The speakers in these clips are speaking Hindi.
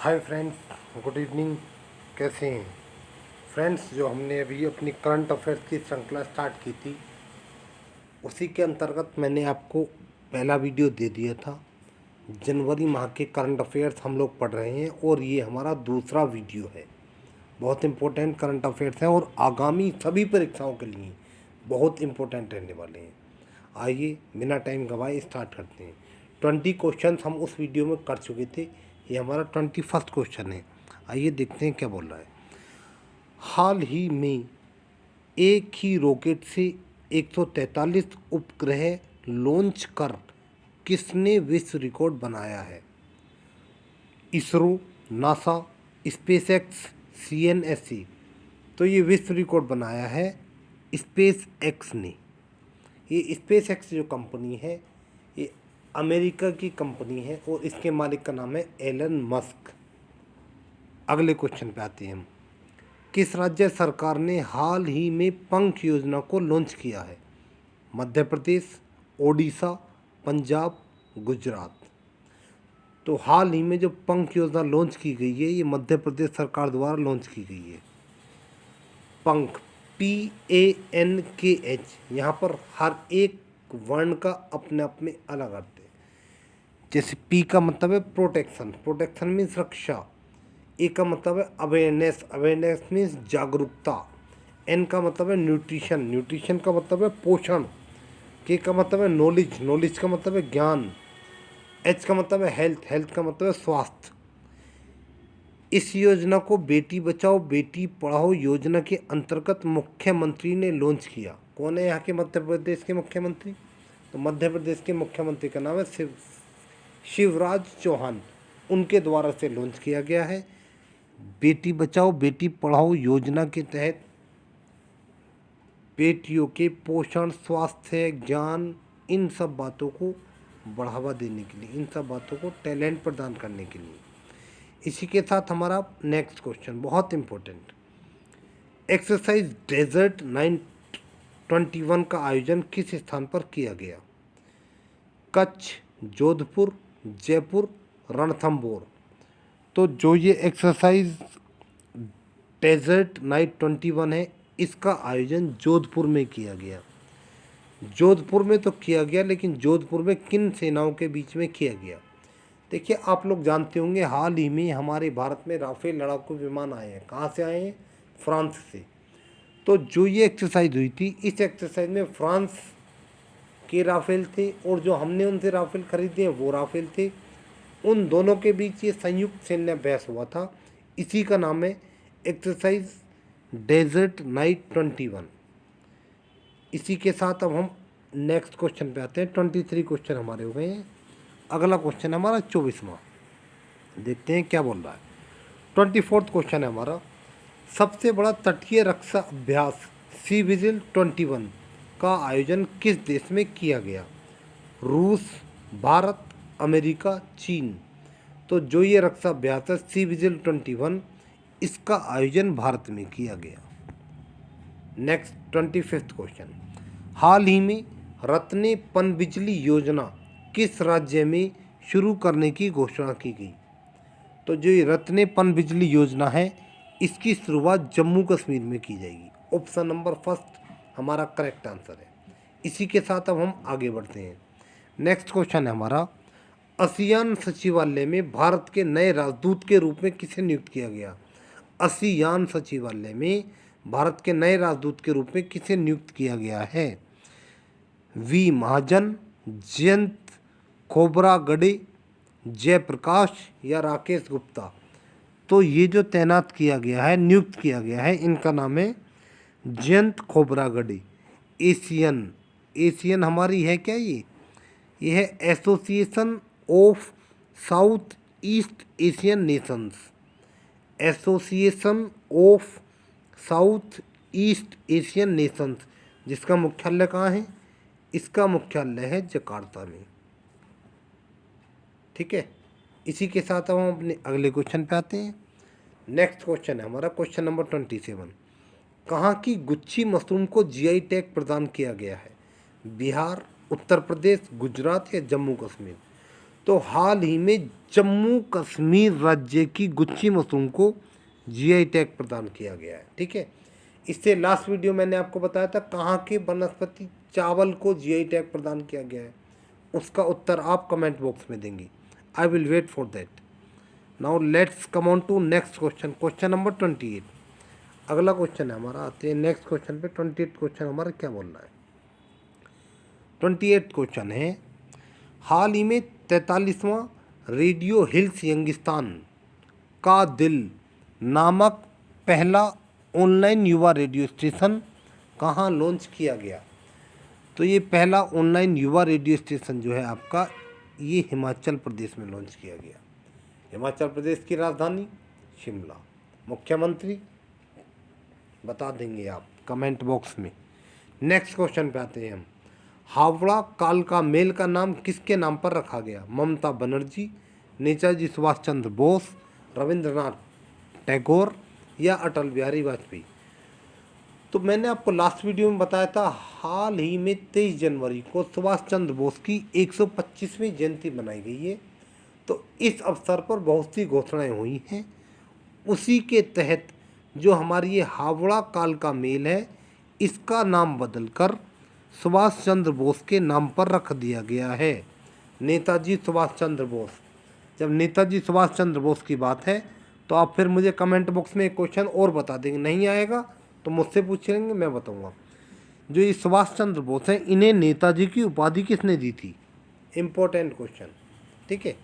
Hi friends, good evening. कैसे हैं फ्रेंड्स? जो हमने अभी अपनी करंट अफेयर्स की श्रृंखला स्टार्ट की थी, उसी के अंतर्गत मैंने आपको पहला वीडियो दे दिया था। जनवरी माह के करंट अफेयर्स हम लोग पढ़ रहे हैं और ये हमारा दूसरा वीडियो है। बहुत इम्पोर्टेंट करंट अफेयर्स हैं और आगामी सभी परीक्षाओं के लिए बहुत इम्पोर्टेंट रहने वाले हैं। आइए बिना टाइम गवाए स्टार्ट करते हैं। 20 क्वेश्चन हम उस वीडियो में कर चुके थे। ये हमारा 21st क्वेश्चन है। आइए देखते हैं क्या बोल रहा है। हाल ही में एक ही रॉकेट से 143 उपग्रह लॉन्च कर किसने विश्व रिकॉर्ड बनाया है? ISRO, NASA, SpaceX, CNSC. तो ये विश्व रिकॉर्ड बनाया है स्पेस एक्स ने। ये स्पेस एक्स जो कंपनी है, ये अमेरिका की कंपनी है और इसके मालिक का नाम है एलन मस्क। अगले क्वेश्चन पे आते हैं हम। किस राज्य सरकार ने हाल ही में पंख योजना को लॉन्च किया है? मध्य प्रदेश, ओडिशा, पंजाब, गुजरात। तो हाल ही में जो पंख योजना लॉन्च की गई है, ये मध्य प्रदेश सरकार द्वारा लॉन्च की गई है। पंख, PANKH। यहाँ पर हर एक वर्ण का अपने आप में अलग अर्थ है। जैसे P का मतलब है प्रोटेक्शन, प्रोटेक्शन मीन्स रक्षा। ए का मतलब है अवेयरनेस, अवेयरनेस मीन्स जागरूकता। एन का मतलब है न्यूट्रिशन, न्यूट्रिशन का मतलब है पोषण। के का मतलब है नॉलेज, नॉलेज का मतलब है ज्ञान। एच का मतलब है हेल्थ, हेल्थ का मतलब है स्वास्थ्य। इस योजना को बेटी बचाओ बेटी पढ़ाओ योजना के अंतर्गत मुख्यमंत्री ने लॉन्च किया। कौन है यहाँ के मध्य प्रदेश के मुख्यमंत्री? तो मध्य प्रदेश के मुख्यमंत्री का नाम है शिवराज चौहान। उनके द्वारा से लॉन्च किया गया है। बेटी बचाओ बेटी पढ़ाओ योजना के तहत बेटियों के पोषण, स्वास्थ्य, ज्ञान, इन सब बातों को बढ़ावा देने के लिए, इन सब बातों को टैलेंट प्रदान करने के लिए। इसी के साथ हमारा नेक्स्ट क्वेश्चन बहुत इम्पोर्टेंट। एक्सरसाइज डेजर्ट 921 का आयोजन किस स्थान पर किया गया? कच्छ, जोधपुर, जयपुर, रणथंभौर। तो जो ये एक्सरसाइज डेजर्ट नाइट 21 है, इसका आयोजन जोधपुर में किया गया। जोधपुर में तो किया गया, लेकिन जोधपुर में किन सेनाओं के बीच में किया गया? देखिए, आप लोग जानते होंगे हाल ही में हमारे भारत में राफेल लड़ाकू विमान आए हैं। कहाँ से आए हैं? फ्रांस से। तो जो ये एक्सरसाइज हुई थी, इस एक्सरसाइज में फ्रांस के राफेल थे और जो हमने उनसे राफेल खरीदे हैं वो राफेल थे। उन दोनों के बीच ये संयुक्त सैन्य अभ्यास हुआ था। इसी का नाम है एक्सरसाइज डेजर्ट नाइट 21। इसी के साथ अब हम नेक्स्ट क्वेश्चन पे आते हैं। 23 क्वेश्चन हमारे हो गए हैं। अगला क्वेश्चन है हमारा 24वां। देखते हैं क्या बोल रहा है। 24th क्वेश्चन है हमारा। सबसे बड़ा तटीय रक्षा अभ्यास सी विजिल 21 का आयोजन किस देश में किया गया? रूस, भारत, अमेरिका, चीन। तो जो ये रक्षा अभ्यास है सी विजिल 21, इसका आयोजन भारत में किया गया। Next 25th question. हाल ही में रत्ने पनबिजली योजना किस राज्य में शुरू करने की घोषणा की गई? तो जो ये रत्ने पनबिजली योजना है, इसकी शुरुआत जम्मू कश्मीर में की जाएगी। ऑप्शन नंबर फर्स्ट हमारा करेक्ट आंसर है। इसी के साथ अब हम आगे बढ़ते हैं। नेक्स्ट क्वेश्चन है हमारा। आसियान सचिवालय में भारत के नए राजदूत के रूप में किसे नियुक्त किया गया? आसियान सचिवालय में भारत के नए राजदूत के रूप में किसे नियुक्त किया गया है? वी महाजन, जयंत खोबरागड़े, जयप्रकाश या राकेश गुप्ता। तो ये जो तैनात किया गया है, नियुक्त किया गया है, इनका नाम है जयंत खोबरागड़े। एशियन, एशियन हमारी है क्या? ये है association of south east Asian Nations. Association of south east Asian Nations, जिसका मुख्यालय कहाँ है? इसका मुख्यालय है जकार्ता में। ठीक है। इसी के साथ अब हम अपने अगले क्वेश्चन पे आते हैं। नेक्स्ट क्वेश्चन है हमारा क्वेश्चन नंबर 27। कहाँ की गुच्छी मशरूम को जीआई टैग प्रदान किया गया है? बिहार, उत्तर प्रदेश, गुजरात या जम्मू कश्मीर। तो हाल ही में जम्मू कश्मीर राज्य की गुच्ची मशरूम को जीआई टैग प्रदान किया गया है। ठीक है, इससे लास्ट वीडियो मैंने आपको बताया था कहाँ के वनस्पति चावल को जीआई टैग प्रदान किया गया है, उसका उत्तर आप कमेंट बॉक्स में देंगे। I will wait for that. Now let's come on to next question, question number 28। अगला क्वेश्चन है हमारा, आते हैं नेक्स्ट क्वेश्चन पे। 28 क्वेश्चन हमारा क्या बोल रहा है? 28 क्वेश्चन है, हाल ही में 43वां रेडियो हिल्स यंगिस्तान का दिल नामक पहला ऑनलाइन युवा रेडियो स्टेशन कहाँ लॉन्च किया गया? तो ये पहला ऑनलाइन युवा रेडियो स्टेशन जो है आपका, ये हिमाचल प्रदेश में लॉन्च किया गया। हिमाचल प्रदेश की राजधानी शिमला। मुख्यमंत्री बता देंगे आप कमेंट बॉक्स में। नेक्स्ट क्वेश्चन पे आते हैं हम। हावड़ा कालका मेल का नाम किसके नाम पर रखा गया? ममता बनर्जी, नेताजी सुभाष चंद्र बोस, रविंद्रनाथ टैगोर या अटल बिहारी वाजपेयी? तो मैंने आपको लास्ट वीडियो में बताया था, हाल ही में 23 जनवरी को सुभाष चंद्र बोस की 125वीं जयंती मनाई गई है। तो इस अवसर पर बहुत सी घोषणाएं हुई हैं। उसी के तहत जो हमारी ये हावड़ा कालका मेल है, इसका नाम बदलकर सुभाष चंद्र बोस के नाम पर रख दिया गया है। नेताजी सुभाष चंद्र बोस। जब नेताजी सुभाष चंद्र बोस की बात है तो आप फिर मुझे कमेंट बॉक्स में एक क्वेश्चन और बता देंगे, नहीं आएगा तो मुझसे पूछ लेंगे, मैं बताऊंगा। जो ये सुभाष चंद्र बोस हैं, इन्हें नेताजी की उपाधि किसने दी थी? Important question. ठीक है,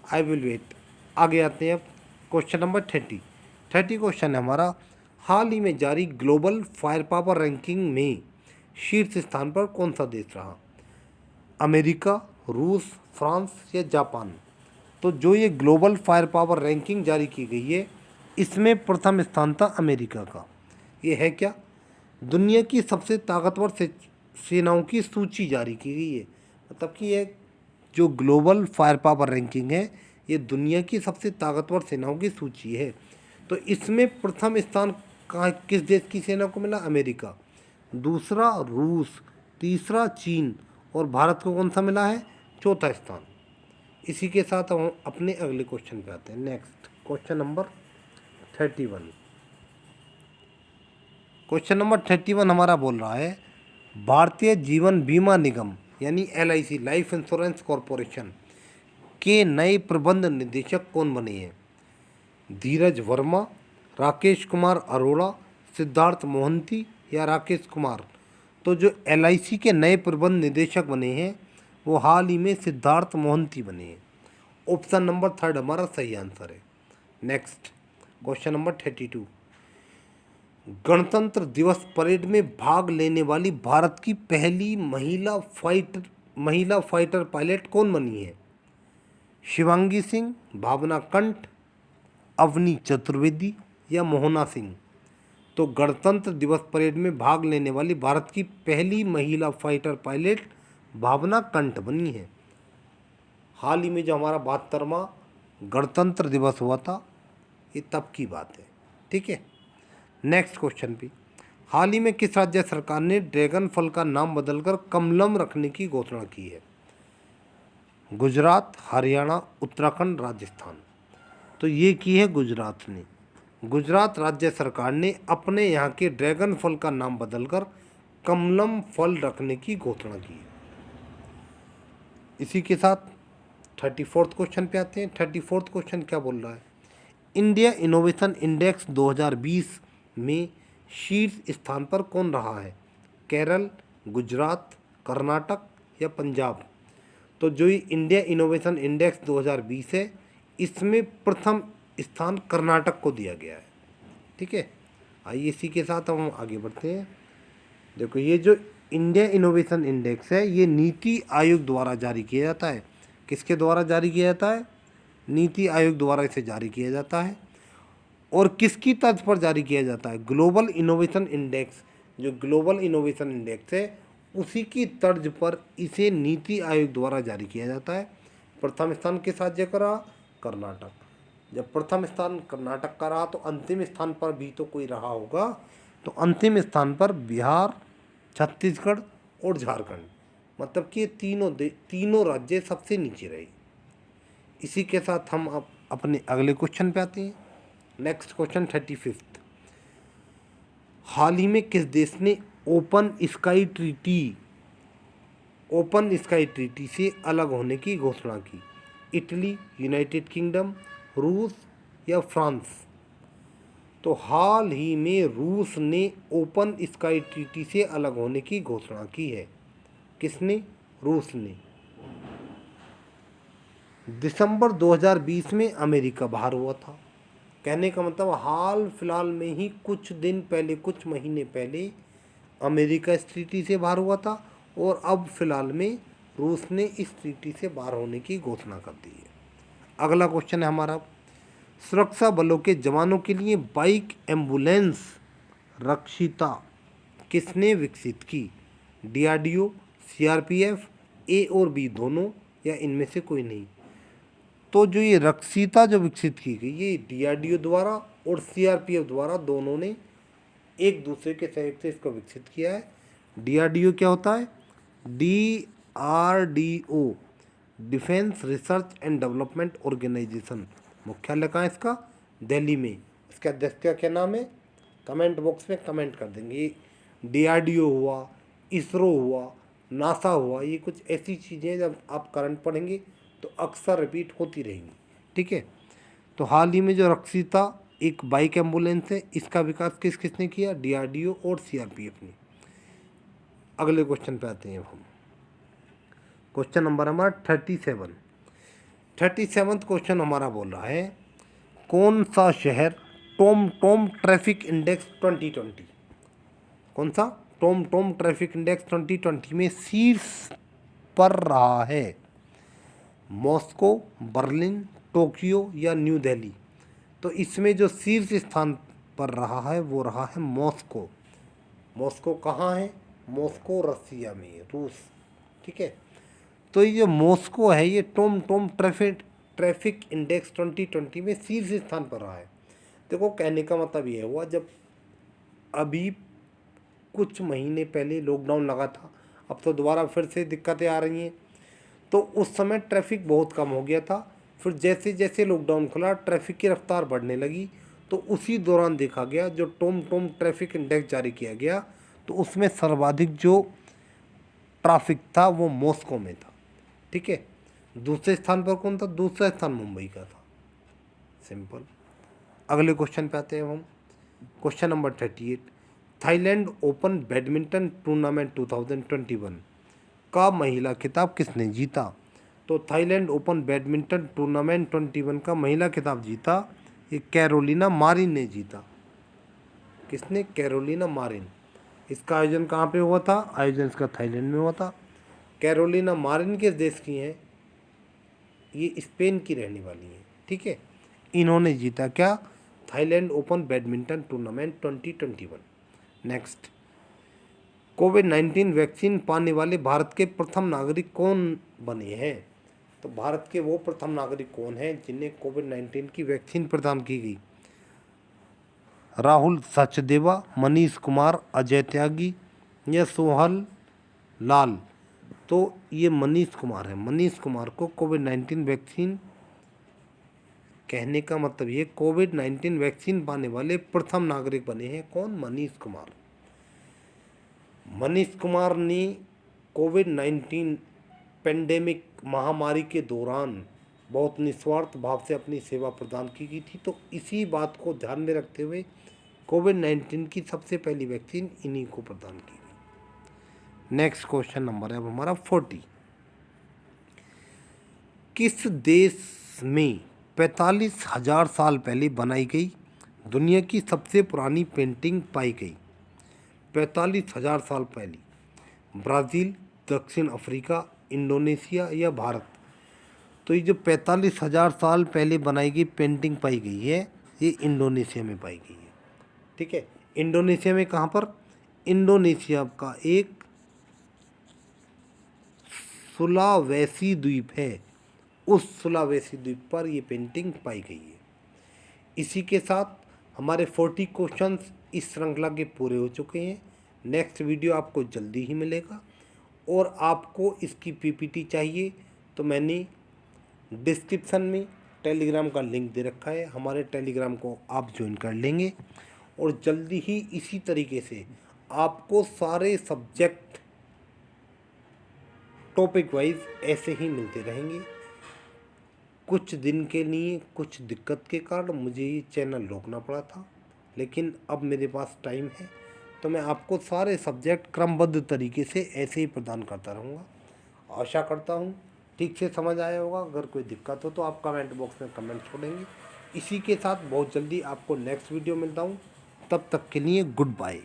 आई विल वेट। आगे आते हैं अब क्वेश्चन नंबर 30 क्वेश्चन है हमारा, हाल ही में जारी ग्लोबल फायर पावर रैंकिंग में शीर्ष स्थान पर कौन सा देश रहा? अमेरिका, रूस, फ्रांस या जापान? तो जो ये ग्लोबल फायर पावर रैंकिंग जारी की गई है, इसमें प्रथम स्थान था अमेरिका का। ये है क्या? दुनिया की सबसे ताकतवर सेनाओं की सूची जारी की गई है। मतलब कि ये जो ग्लोबल फायर पावर रैंकिंग है, ये दुनिया की सबसे ताकतवर सेनाओं की सूची है। तो इसमें प्रथम स्थान कहाँ, किस देश की सेना को मिला? अमेरिका। दूसरा रूस, तीसरा चीन और भारत को कौन सा मिला है? चौथा स्थान। इसी के साथ हम अपने अगले क्वेश्चन पे आते हैं। Next question number 31। Question number 31 हमारा बोल रहा है, भारतीय जीवन बीमा निगम यानी LIC, लाइफ इंश्योरेंस कॉरपोरेशन के नए प्रबंध निदेशक कौन बने हैं? धीरज वर्मा, राकेश कुमार अरोड़ा, सिद्धार्थ मोहंती या राकेश कुमार? तो जो LIC के नए प्रबंध निदेशक बने हैं वो हाल ही में सिद्धार्थ मोहंती बने हैं। ऑप्शन नंबर 3 हमारा सही आंसर है। नेक्स्ट क्वेश्चन नंबर 32, गणतंत्र दिवस परेड में भाग लेने वाली भारत की पहली महिला फाइटर पायलट कौन बनी है? शिवांगी सिंह, भावना कंठ, अवनी चतुर्वेदी या मोहना सिंह? तो गणतंत्र दिवस परेड में भाग लेने वाली भारत की पहली महिला फाइटर पायलट भावना कंठ बनी है। हाल ही में जो हमारा 72वां गणतंत्र दिवस हुआ था, ये तब की बात है। ठीक है, नेक्स्ट क्वेश्चन पे, हाल ही में किस राज्य सरकार ने ड्रैगन फल का नाम बदलकर कमलम रखने की घोषणा की है? गुजरात, हरियाणा, उत्तराखंड, राजस्थान? तो ये की है गुजरात ने। गुजरात राज्य सरकार ने अपने यहाँ के ड्रैगन फल का नाम बदलकर कमलम फल रखने की घोषणा की है। इसी के साथ 34 क्वेश्चन पे आते हैं। 34 क्वेश्चन क्या बोल रहा है? इंडिया इनोवेशन इंडेक्स 2020 में शीर्ष स्थान पर कौन रहा है? केरल, गुजरात, कर्नाटक या पंजाब? तो जो ये इंडिया इनोवेशन इंडेक्स 2020 है, इसमें प्रथम स्थान कर्नाटक को दिया गया है। ठीक है, आइए इसी के साथ हम आगे बढ़ते हैं। देखो, ये जो इंडिया इनोवेशन इंडेक्स है, ये नीति आयोग द्वारा जारी किया जाता है। किसके द्वारा जारी किया जाता है? नीति आयोग द्वारा इसे जारी किया जाता है। और किसकी तर्ज पर जारी किया जाता है? ग्लोबल इनोवेशन इंडेक्स, जो ग्लोबल इनोवेशन इंडेक्स है, उसी की तर्ज पर इसे नीति आयोग द्वारा जारी किया जाता है। प्रथम स्थान किस राज्य का रहा? कर्नाटक। जब प्रथम स्थान कर्नाटक का रहा तो अंतिम स्थान पर भी तो कोई रहा होगा। तो अंतिम स्थान पर बिहार, छत्तीसगढ़ और झारखंड, मतलब कि तीनों राज्य सबसे नीचे रहे। इसी के साथ हम अब अपने अगले क्वेश्चन पे आते हैं। Next question 35। हाल ही में किस देश ने ओपन स्काई ट्रीटी से अलग होने की घोषणा की? इटली, यूनाइटेड किंगडम, रूस या फ्रांस? तो हाल ही में रूस ने ओपन स्काई ट्रीटी से अलग होने की घोषणा की है। किसने? रूस ने। दिसंबर 2020 में अमेरिका बाहर हुआ था। कहने का मतलब हाल फिलहाल में ही कुछ दिन पहले, कुछ महीने पहले अमेरिका इस ट्रीटी से बाहर हुआ था और अब फिलहाल में रूस ने इस ट्रीटी से बाहर होने की घोषणा कर दी है। अगला क्वेश्चन है हमारा, सुरक्षा बलों के जवानों के लिए बाइक एम्बुलेंस रक्षिता किसने विकसित की? डीआरडीओ, सीआरपीएफ, ए और बी दोनों या इनमें से कोई नहीं? तो जो ये रक्षिता जो विकसित की गई ये डीआरडीओ द्वारा और सीआरपीएफ द्वारा दोनों ने एक दूसरे के सहयोग से इसको विकसित किया है। डीआरडीओ क्या होता है? DRDO, defence research and development organisation. मुख्यालय कहाँ है इसका? दिल्ली में। इसका अध्यक्ष का क्या नाम है? कमेंट बॉक्स में कमेंट कर देंगे। डीआरडीओ हुआ, इसरो हुआ, नासा हुआ, ये कुछ ऐसी चीज़ें जब आप करंट पढ़ेंगे तो अक्सर रिपीट होती रहेंगी। ठीक है। तो हाल ही में जो रक्षिता एक बाइक एम्बुलेंस है, इसका विकास किसने किया? डीआरडीओ और सीआरपीएफ ने। अगले क्वेश्चन पे आते हैं हम। क्वेश्चन नंबर हमारा 37 क्वेश्चन हमारा बोल रहा है, कौन सा शहर टॉम ट्रैफिक इंडेक्स 2020, कौन सा टॉम ट्रैफिक इंडेक्स 2020 में शीर्ष पर रहा है? मॉस्को, बर्लिन, टोक्यो या न्यू दिल्ली? तो इसमें जो शीर्ष स्थान पर रहा है वो रहा है मॉस्को। मॉस्को कहाँ है? मॉस्को रसिया में है, रूस। ठीक है। तो ये जो मॉस्को है ये टॉम ट्रैफिक इंडेक्स 2020 में शीर्ष स्थान पर रहा है। देखो कहने का मतलब ये हुआ, जब अभी कुछ महीने पहले लॉकडाउन लगा था, अब तो दोबारा फिर से दिक्कतें आ रही हैं, तो उस समय ट्रैफिक बहुत कम हो गया था। फिर जैसे जैसे लॉकडाउन खुला ट्रैफिक की रफ्तार बढ़ने लगी, तो उसी दौरान देखा गया जो टॉम ट्रैफिक इंडेक्स जारी किया गया तो उसमें सर्वाधिक जो ट्रैफिक था वो मॉस्को में था। ठीक है। दूसरे स्थान पर कौन था? दूसरा स्थान मुंबई का था। सिंपल। अगले क्वेश्चन पे आते हैं हम। Question number 38, Thailand Open badminton tournament 2021 का महिला खिताब किसने जीता? तो थाईलैंड ओपन बैडमिंटन टूर्नामेंट 21 का महिला खिताब जीता ये कैरोलिना मारिन ने जीता। किसने? Carolina Marin. इसका आयोजन कहाँ पे हुआ था? आयोजन इसका थाईलैंड में हुआ था। कैरोलिना मारिन किस देश की हैं? ये स्पेन की रहने वाली हैं। ठीक है। इन्होंने जीता क्या? Thailand Open badminton tournament 2021। Next, कोविड-19 वैक्सीन पाने वाले भारत के प्रथम नागरिक कौन बने हैं? तो भारत के वो प्रथम नागरिक कौन हैं जिन्हें कोविड-19 की वैक्सीन प्रदान की गई? राहुल सचदेवा, मनीष कुमार, अजय त्यागी या सोहन लाल? तो ये मनीष कुमार है। मनीष कुमार को कोविड-19 वैक्सीन, कहने का मतलब ये कोविड-19 वैक्सीन पाने वाले प्रथम नागरिक बने हैं। कौन? मनीष कुमार। मनीष कुमार ने कोविड-19 पेंडेमिक महामारी के दौरान बहुत निस्वार्थ भाव से अपनी सेवा प्रदान की गई थी, तो इसी बात को ध्यान में रखते हुए कोविड-19 की सबसे पहली वैक्सीन इन्हीं को प्रदान की गई। नेक्स्ट क्वेश्चन नंबर है अब हमारा 40, किस देश में 45,000 साल पहले बनाई गई दुनिया की सबसे पुरानी पेंटिंग पाई गई? 45,000 साल पहले। ब्राज़ील, दक्षिण अफ्रीका, इंडोनेशिया या भारत? तो ये जो 45,000 साल पहले बनाई गई पेंटिंग पाई गई है ये इंडोनेशिया में पाई गई है। ठीक है। इंडोनेशिया में कहाँ पर? इंडोनेशिया का एक सुलावेसी द्वीप है, उस सुलावेसी द्वीप पर ये पेंटिंग पाई गई है। इसी के साथ हमारे 40 क्वेश्चंस इस श्रृंखला के पूरे हो चुके हैं। नेक्स्ट वीडियो आपको जल्दी ही मिलेगा और आपको इसकी पीपीटी चाहिए तो मैंने डिस्क्रिप्शन में टेलीग्राम का लिंक दे रखा है, हमारे टेलीग्राम को आप ज्वाइन कर लेंगे और जल्दी ही इसी तरीके से आपको सारे सब्जेक्ट टॉपिक वाइज ऐसे ही मिलते रहेंगे। कुछ दिन के लिए कुछ दिक्कत के कारण मुझे ये चैनल रोकना पड़ा था, लेकिन अब मेरे पास टाइम है तो मैं आपको सारे सब्जेक्ट क्रमबद्ध तरीके से ऐसे ही प्रदान करता रहूँगा। आशा करता हूँ ठीक से समझ आया होगा। अगर कोई दिक्कत हो तो आप कमेंट बॉक्स में कमेंट छोड़ेंगे। इसी के साथ बहुत जल्दी आपको नेक्स्ट वीडियो मिलता हूँ, तब तक के लिए गुड बाय।